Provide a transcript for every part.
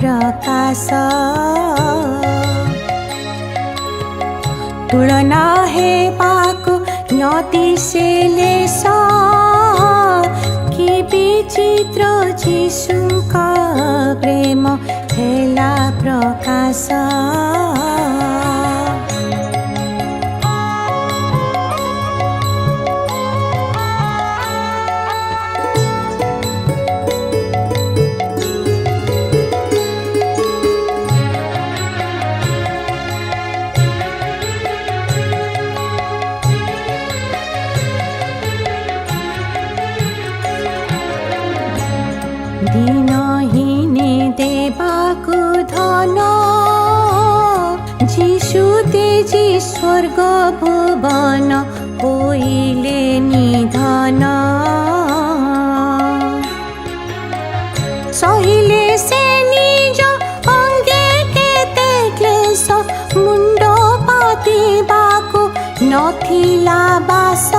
प्रकाश तुलना है पाको नदी से लेस कि विचित्र जीशुका प्रेम हेला प्रकाश दीनहीने देवाको धन जीशु तेजी स्वर्ग भुवन होइले निधन सहिले से निज अंगे केते क्लेश मुंड पातिबाको नथिला बास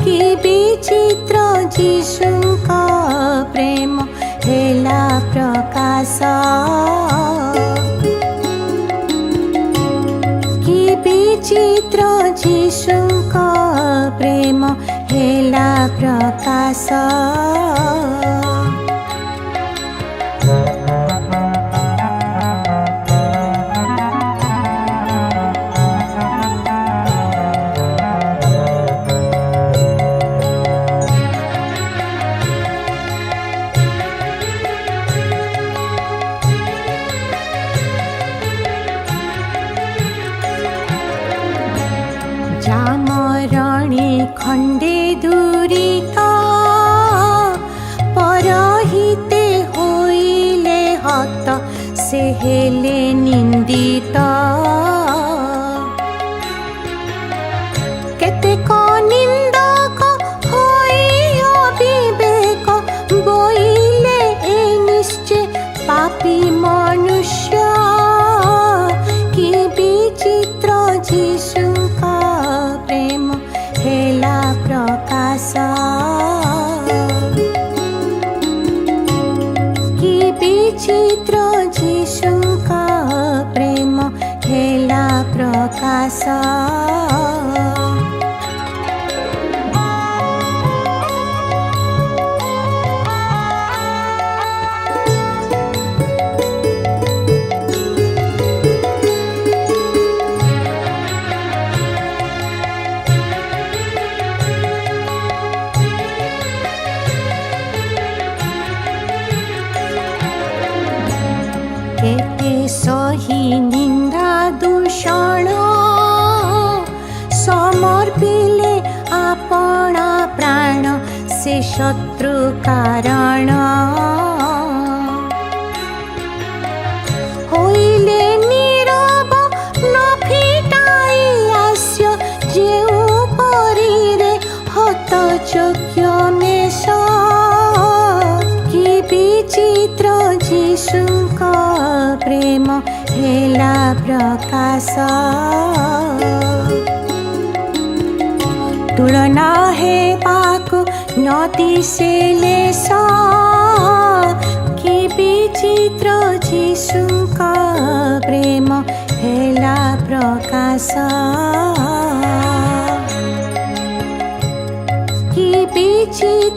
कि विचित्र जीशुका प्रेम हेला प्रकाश कि विचित्र जीशुका प्रेम हेला प्रकाश जामरणे खंडे दूरिका परहिते होइले हत से हेले निंदित केतेक निंदक होई अविवेक बोइले ए निश्चय पापी मनुष्य कि विचित्र जीशुका प्रेम हेला प्रकाश कि विचित्र जीशुका प्रेम हेला प्रकाश केते सही निंदा दूषण समर्पिले आपणा प्राण से शत्रु कारण होइले नीरव न फिटाई आस्य जेउ परीरे हतचक्य मेष कि विचित्र जीशुका प्रेम हेला प्रकाश तुलना है पाको नदी से लेस कि विचित्र जीशुका प्रेम हेला प्रकाश कि विचित्र